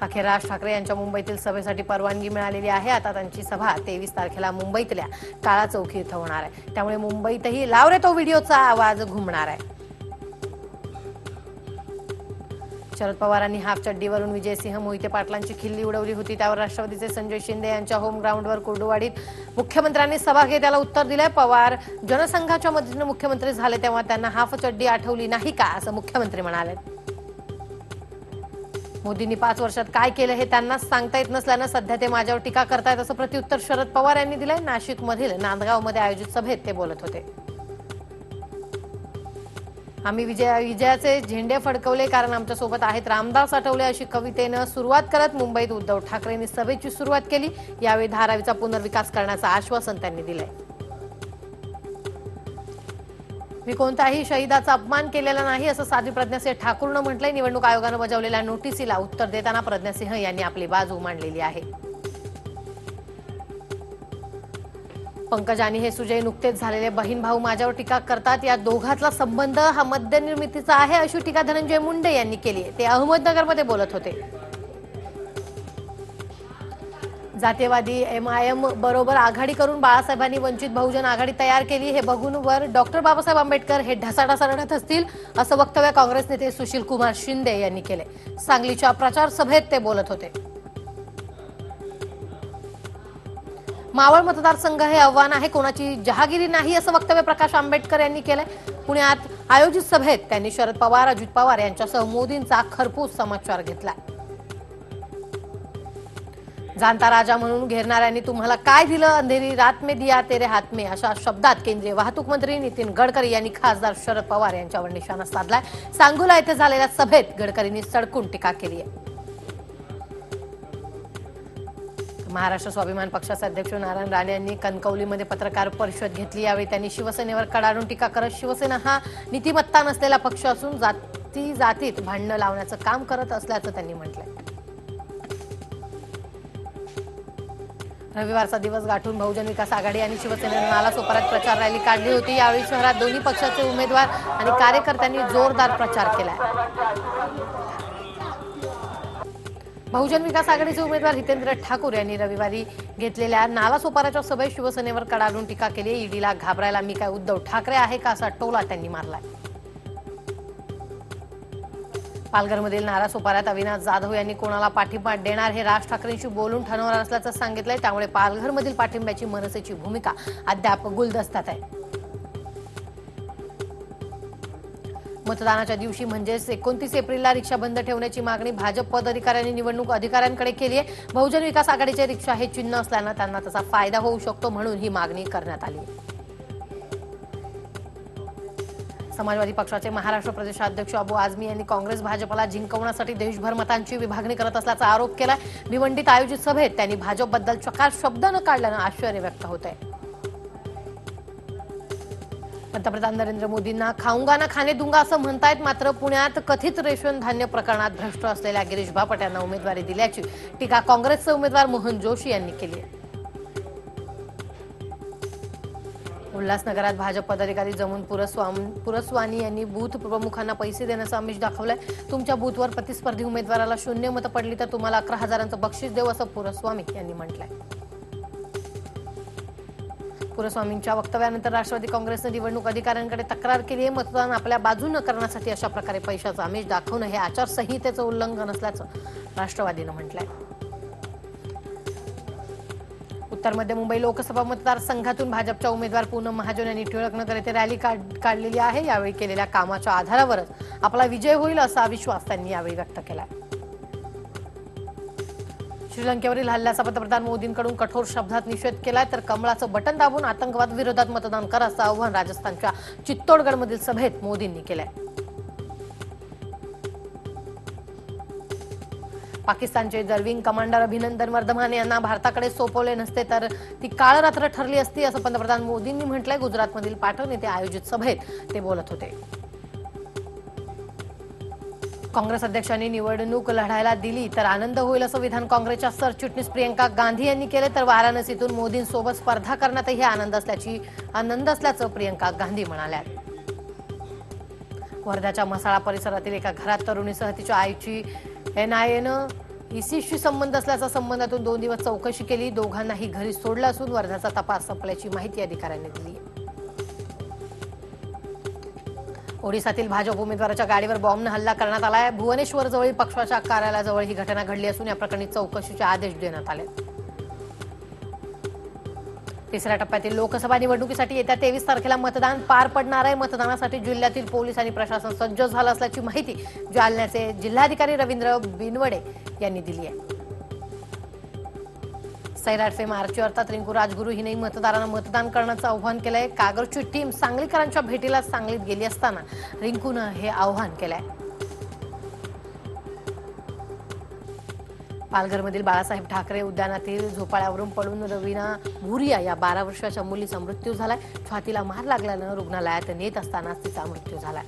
अखेर राज ठाकरे यांच्या मुंबईतील सभेसाठी परवानगी मिळालेली आहे। आता त्यांची सभा 23 तारखेला मुंबईतल्या काळा चौकी इथं होणार आहे। त्यामुळे मुंबईतही लाव रे तो व्हिडिओचा आवाज घुमणार आहे। शरद पवारांनी हाफ चड्डीवरून विजयसिंह मोहिते पाटलांची खिल्ली उडवली होती। त्यावर राष्ट्रवादीचे संजय शिंदे यांच्या होम ग्राउंडवर कुर्डुवाडीत मुख्यमंत्र्यांनी सभा घेत त्याला उत्तर दिले। पवार जनसंघाच्या मदतीने मुख्यमंत्री झाले तेव्हा त्यांना हाफ चड्डी आठवली नाही का असं मुख्यमंत्री म्हणाले। मोदींनी 5 वर्षात काय केलं हे त्यांनाच सांगता येत नसल्यानं सध्या ते माझ्यावर टीका करतायत असं प्रत्युत्तर शरद पवार यांनी दिलंय। नाशिकमधील नांदगावमध्ये आयोजित सभेत ते बोलत होते। आम्ही विजयाचे झेंडे फडकवले कारण आमच्या सोबत आहेत रामदास आठवले अशी कवितेनं सुरुवात करत मुंबईत उद्धव ठाकरेंनी सभेची सुरुवात केली। यावेळी धारावीचा पुनर्विकास करण्याचं आश्वासन त्यांनी दिलंय। मी कोणत्याही शहीदाचा अपमान केलेला नाही असं साध्वी प्रज्ञासिंह ठाकूरनं म्हटलंय। निवडणूक आयोगानं बजावलेल्या नोटीसीला उत्तर देताना प्रज्ञासिंह यांनी आपली बाजू मांडलेली आहे। पंकज आणि हे सुजय नुकतेच झालेले बहीण भाऊ माझ्यावर टीका करतात। या दोघातला संबंध हा मद्यनिर्मितीचा आहे अशी टीका धनंजय मुंडे यांनी केली आहे। ते अहमदनगरमध्ये बोलत होते। जातीयवादी एमआयएम बरोबर आघाडी करून बाळासाहेबांनी वंचित बहुजन आघाडी तयार केली हे बघून वर डॉक्टर बाबासाहेब आंबेडकर हे ढसाढसा रडत असतील असं वक्तव्य काँग्रेस नेते सुशील कुमार शिंदे यांनी केले। सांगलीच्या प्रचार सभेत ते बोलत होते। मावळ मतदारसंघ हे आव्हान आहे, कोणाची जहागिरी नाही असं वक्तव्य प्रकाश आंबेडकर यांनी केलंय। पुण्यात आयोजित सभेत त्यांनी शरद पवार अजित पवार यांच्यासह मोदींचा खरपूस समाचार घेतला। जाणता राजा म्हणून घेरणाऱ्यांनी तुम्हाला काय दिलं, अंधेरी रात में दिया तेरे हात में अशा शब्दात केंद्रीय वाहतूक मंत्री नितीन गडकरी यांनी खासदार शरद पवार यांच्यावर निशाणा साधलाय। सांगोला येथे झालेल्या सभेत गडकरींनी सडकून टीका केली आहे। महाराष्ट्र स्वाभिमान पक्षाचे अध्यक्ष नारायण राणे यांनी कणकवलीमध्ये पत्रकार परिषद घेतली। यावेळी त्यांनी शिवसेनेवर कडाडून टीका करत शिवसेना हा नीतिमत्ता नसलेला पक्ष असून जातीत भांडणं लावण्याचं काम करत असल्याचं त्यांनी म्हटलंय। रविवारचा दिवस गाठून बहुजन विकास आघाडी आणि शिवसेनेनं नालासोपाऱ्यात प्रचार रॅली काढली होती। यावेळी शहरात दोन्ही पक्षाचे उमेदवार आणि कार्यकर्त्यांनी जोरदार प्रचार केलाय। बहुजन विकास आघाडीचे उमेदवार हितेंद्र ठाकूर यांनी रविवारी घेतलेल्या नालासोपाऱ्याच्या सभेत शिवसेनेवर कडाडून टीका केली। ईडीला घाबरायला मी काय उद्धव ठाकरे आहे का असा टोला त्यांनी मारलाय। पालघरमधील नालासोपाऱ्यात अविनाश जाधव यांनी कोणाला पाठिंबा देणार हे राज ठाकरेंशी बोलून ठरवणार असल्याचं सांगितलंय। त्यामुळे पालघरमधील पाठिंब्याची मनसेची भूमिका अद्याप गुलदस्त्यात आहे। मतदानाच्या दिवशी म्हणजेच 29 एप्रिलला रिक्षा बंद ठेवण्याची मागणी भाजप पदाधिकाऱ्यांनी निवडणूक अधिकाऱ्यांकडे केली आहे। बहुजन विकास आघाडीचे रिक्षा हे चिन्ह असल्यानं त्यांना त्याचा फायदा होऊ शकतो म्हणून ही मागणी करण्यात आली आहे। समाजवादी पक्षाचे महाराष्ट्र प्रदेशाध्यक्ष अबू आझमी यांनी काँग्रेस भाजपला जिंकवण्यासाठी देशभर मतांची विभागणी करत असल्याचा आरोप केलाय। भिवंडीत आयोजित सभेत त्यांनी भाजपबद्दल चकार शब्द न काढल्यानं आश्चर्य व्यक्त होत आहे। पंतप्रधान नरेंद्र मोदींना खाऊंगा ना खाने दूंगा असं म्हणतायत, मात्र पुण्यात कथित रेशन धान्य प्रकरणात भ्रष्ट असलेल्या गिरीश बापट यांना उमेदवारी दिल्याची टीका काँग्रेसचे उमेदवार मोहन जोशी यांनी केली आहे। उल्हासनगरात भाजप पदाधिकारी जमून पुरस्वानी यांनी बूथ प्रमुखांना पैसे देण्याचं आमिष दाखवलंय। तुमच्या बूथवर प्रतिस्पर्धी उमेदवाराला 0 मतं पडली तर तुम्हाला 11,000चं बक्षीस देऊ असं पुरस्वामी यांनी म्हटलंय। पुरस्वामींच्या वक्तव्यानंतर राष्ट्रवादी काँग्रेसने निवडणूक अधिकाऱ्यांकडे तक्रार केली आहे। मतदान आपल्या बाजूनं करण्यासाठी अशा प्रकारे पैशाचं आमिष दाखवणं हे आचारसंहितेचं उल्लंघन असल्याचं राष्ट्रवादीनं म्हटलंय। उत्तर मध्य मुंबई लोकसभा मतदारसंघातून भाजपच्या उमेदवार पूनम महाजन यांनी टिळकनगर येथे रॅली काढलेली आहे। यावेळी केलेल्या कामाच्या आधारावरच आपला विजय होईल असा विश्वास त्यांनी यावेळी व्यक्त केला। श्रीलंकेवरील हल्ल्याचा पंतप्रधान मोदींकडून कठोर शब्दात निषेध केलाय तर कमळाचं बटन दाबून आतंकवाद विरोधात मतदान करा असं आव्हान राजस्थानच्या चित्तोडगडमधील सभेत मोदींनी केलंय। पाकिस्तानचे जर्विंग कमांडर अभिनंदन वर्धमान यांना भारताकडे सोपवले नसते तर ती काळ रात्र ठरली असती असं पंतप्रधान मोदींनी म्हटलंय। गुजरातमधील पाटण येथे आयोजित सभेत ते बोलत होते। काँग्रेस अध्यक्षांनी निवडणूक लढायला दिली तर आनंद होईल असं विधान काँग्रेसच्या सरचिटणीस प्रियंका गांधी यांनी केले। तर वाराणसीतून मोदींसोबत स्पर्धा करण्यातही आनंद असल्याचं प्रियंका गांधी म्हणाल्या। वर्ध्याच्या मसाळा परिसरातील एका घरात तरुणीसह तिच्या आईची एनआयएनं ईसीशी संबंध असल्याचा संबंधातून 2 दिवस चौकशी केली. दोघांनाही घरी सोडलं असून वर्ध्याचा तपास संपल्याची माहिती अधिकाऱ्यांनी दिली. ओडिसातील भाजप उमेदवाराच्या गाडीवर बॉम्बनं हल्ला करण्यात आलाय. भुवनेश्वर जवळील पक्षाच्या कार्यालयाजवळ ही घटना घडली असून या प्रकरणी चौकशीचे आदेश देण्यात आले. तिसऱ्या टप्प्यातील लोकसभा निवडणुकीसाठी येत्या 23 तारखेला मतदान पार पडणार आहे. मतदानासाठी जिल्ह्यातील पोलीस आणि प्रशासन सज्ज झालं असल्याची माहिती जालन्याचे जिल्हाधिकारी रवींद्र बिनवडे यांनी दिली आहे. सैराट फेम आर्ची अर्थात रिंकू राजगुरू हिने मतदारांना मतदान करण्याचं आवाहन केलंय. कागरची टीम सांगलीकरांच्या भेटीला सांगलीत गेली असताना रिंकूनं हे आवाहन केलंय. पालघरमधील बाळासाहेब ठाकरे उद्यानातील झोपाळ्यावरून पडून रवीना भुरिया या 12 वर्षाच्या मुलीचा मृत्यू झालाय. छातीला मार लागल्यानं रुग्णालयात नेत असतानाच तिचा मृत्यू झालाय.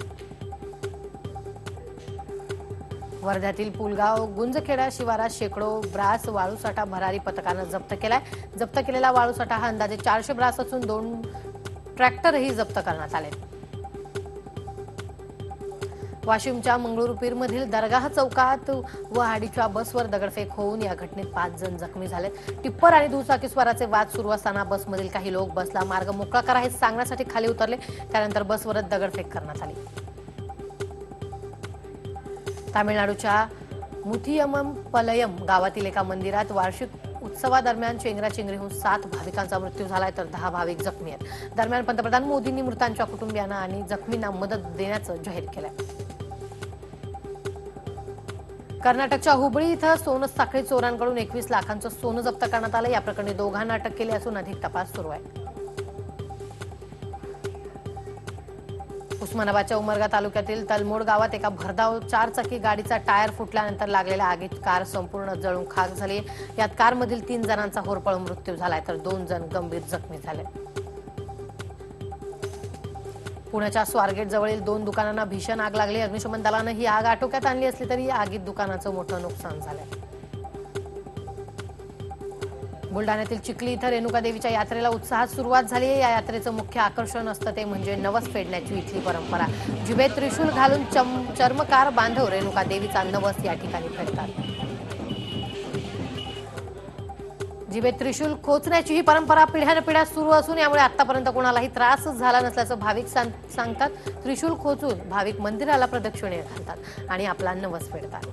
वर्ध्यातील पुलगाव गुंजखेडा शिवारात शेकडो ब्रास वाळूसाठा भरारी पथकानं जप्त केलाय. जप्त केलेला वाळूसाठा हा अंदाजे 400 ब्रास असून 2 ट्रॅक्टरही जप्त करण्यात आले. वाशिमच्या मंगळुरूपीरमधील दरगाह चौकात वहाडीच्या बसवर दगडफेक होऊन या घटनेत 5 जण जखमी झाले. टिप्पर आणि दुचाकीस्वाराचे वाद सुरू असताना बसमधील काही लोक बसला मार्ग मोकळा करा हे सांगण्यासाठी खाली उतरले. त्यानंतर बसवरच दगडफेक करण्यात आली. तामिळनाडूच्या मुथियमम पलयम गावातील एका मंदिरात वार्षिक उत्सवादरम्यान चेंगराचेंगरीहून 7 भाविकांचा मृत्यू झालाय तर 10 भाविक जखमी आहेत. दरम्यान पंतप्रधान मोदींनी मृतांच्या कुटुंबियांना आणि जखमींना मदत देण्याचं जाहीर केलंय. कर्नाटकच्या हुबळी इथं सोनं साखळी चोरांकडून 21 लाखांचं सोनं जप्त करण्यात आलं. या प्रकरणी दोघांना अटक केली असून अधिक तपास सुरू आहे. उस्मानाबादच्या उमरगा तालुक्यातील तलमोड गावात एका भरधाव 4 चाकी गाडीचा टायर फुटल्यानंतर लागलेल्या आगीत कार संपूर्ण जळून खाक झाली. यात कारमधील 3 जणांचा होरपळून मृत्यू झालाय तर 2 जण गंभीर जखमी झाले. पुण्याच्या स्वारगेट जवळील 2 दुकानांना भीषण आग लागली. अग्निशमन दलानं ही आग आटोक्यात आणली असली तरी आगीत दुकानाचं मोठं नुकसान झालंय. बुलढाण्यातील चिखली इथं रेणुका देवीच्या यात्रेला उत्साहात सुरुवात झाली आहे. या यात्रेचं मुख्य आकर्षण असतं ते म्हणजे नवस फेडण्याची इथली परंपरा. जिभेत त्रिशूल घालून चर्मकार बांधव रेणुका देवीचा नवस या ठिकाणी फेडतात. जिभेत त्रिशूल खोचण्याची ही परंपरा पिढ्यानपिढ्या सुरू असून यामुळे आतापर्यंत कोणालाही त्रास झाला नसल्याचं भाविक सांगतात. त्रिशूल खोचून भाविक मंदिराला प्रदक्षिणे घालतात आणि आपला नवस फेडतात.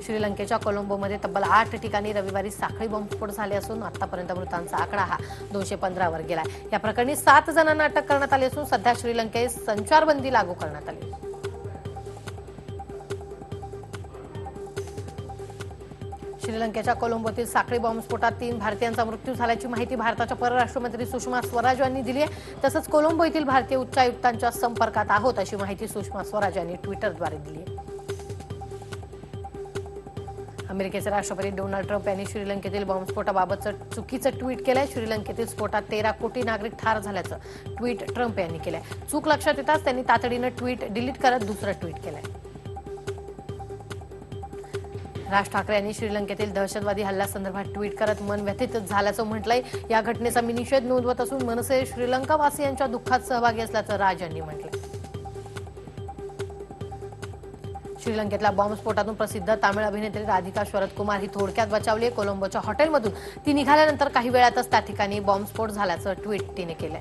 श्रीलंकेच्या कोलंबोमध्ये तब्बल 8 ठिकाणी रविवारी साखळी बॉम्बस्फोट झाले असून आतापर्यंत मृतांचा आकडा हा 215 वर गेलाय. या प्रकरणी 7 जणांना अटक करण्यात आली असून सध्या श्रीलंकेत संचारबंदी लागू करण्यात आली. श्रीलंकेच्या कोलंबोतील साखळी बॉम्बस्फोटात 3 भारतीयांचा मृत्यू झाल्याची माहिती भारताच्या परराष्ट्र मंत्री सुषमा स्वराज यांनी दिली आहे. तसंच कोलंबो येथील भारतीय उच्चायुक्तांच्या संपर्कात आहोत अशी माहिती सुषमा स्वराज यांनी ट्विटरद्वारे दिली आहे. अमेरिकेचे राष्ट्रपती डोनाल्ड ट्रम्प यांनी श्रीलंकेतील बॉम्बस्फोटाबाबतचं चुकीचं ट्विट केलंय. श्रीलंकेतील स्फोटात 13 कोटी नागरिक ठार झाल्याचं ट्विट ट्रम्प यांनी केलंय. चूक लक्षात येताच त्यांनी तातडीनं ट्विट डिलीट करत दुसरं ट्विट केलंय. राज ठाकरे यांनी श्रीलंकेतील दहशतवादी हल्ल्यासंदर्भात ट्विट करत मन व्यथित झाल्याचं म्हटलंय. या घटनेचा मी निषेध नोंदवत असून मनसे श्रीलंकावासियांच्या दुःखात सहभागी असल्याचं राज यांनी म्हटलंय. श्रीलंकेतल्या बॉम्बस्फोटातून प्रसिद्ध तामिळ अभिनेत्री राधिका शरद कुमार ही थोडक्यात बचावली आहे. कोलंबोच्या हॉटेलमधून ती निघाल्यानंतर काही वेळातच त्या ठिकाणी बॉम्बस्फोट झाल्याचं ट्विट तिने केलंय.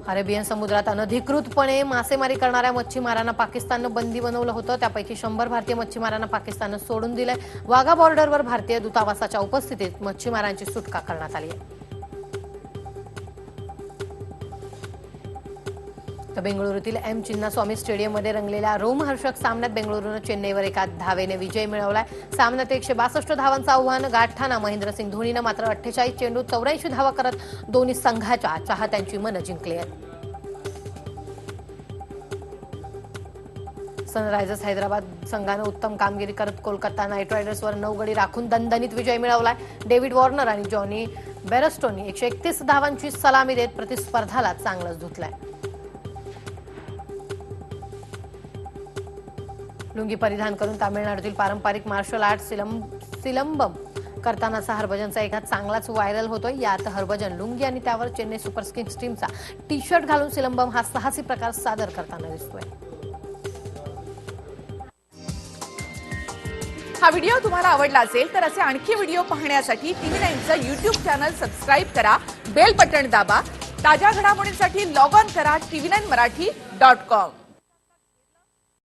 अरेबियन समुद्रात अनधिकृतपणे मासेमारी करणाऱ्या मच्छीमारांना पाकिस्ताननं बंदी बनवलं होतं. त्यापैकी 100 भारतीय मच्छीमारांना पाकिस्ताननं सोडून दिलंय. वाघा बॉर्डरवर भारतीय दूतावासाच्या उपस्थितीत मच्छीमारांची सुटका करण्यात आली आहे. तर बेंगळुरूतील एम चिन्नास्वामी स्टेडियममध्ये रंगलेल्या रोमहर्षक सामन्यात बेंगळुरूनं चेन्नईवर एका धावेने विजय मिळवलाय. सामन्यात 162 धावांचं आव्हान गाठताना महेंद्रसिंग धोनीनं मात्र 48 चेंडूत 84 धावा करत दोन्ही संघाच्या चाहत्यांची मनं जिंकली आहेत. सनरायझर्स हैदराबाद संघानं उत्तम कामगिरी करत कोलकाता नाईट रायडर्सवर 9 गडी राखून दणदणीत विजय मिळवलाय. डेव्हिड वॉर्नर आणि जॉनी बेरस्टोनी 131 धावांची सलामी देत प्रतिस्पर्धाला चांगलंच धुतलंय. लुंगी परिधान करून तामिळनाडूतील पारंपरिक मार्शल आर्ट सिलंबम करतानाचा हरभजनचा एक हात चांगलाच व्हायरल होतोय. यात हरभजन लुंगी आणि त्यावर चेन्नई सुपर किंग्स टीमचा टी शर्ट घालून सिलंबम हा साहसी प्रकार सादर करताना दिसतोय. हा व्हिडिओ तुम्हाला आवडला असेल तर असे आणखी व्हिडिओ पाहण्यासाठी TV9चं YouTube चॅनल सबस्क्राईब करा, बेल बटन दाबा. ताज्या घडामोडींसाठी लॉग ऑन करा tv9marathi.com.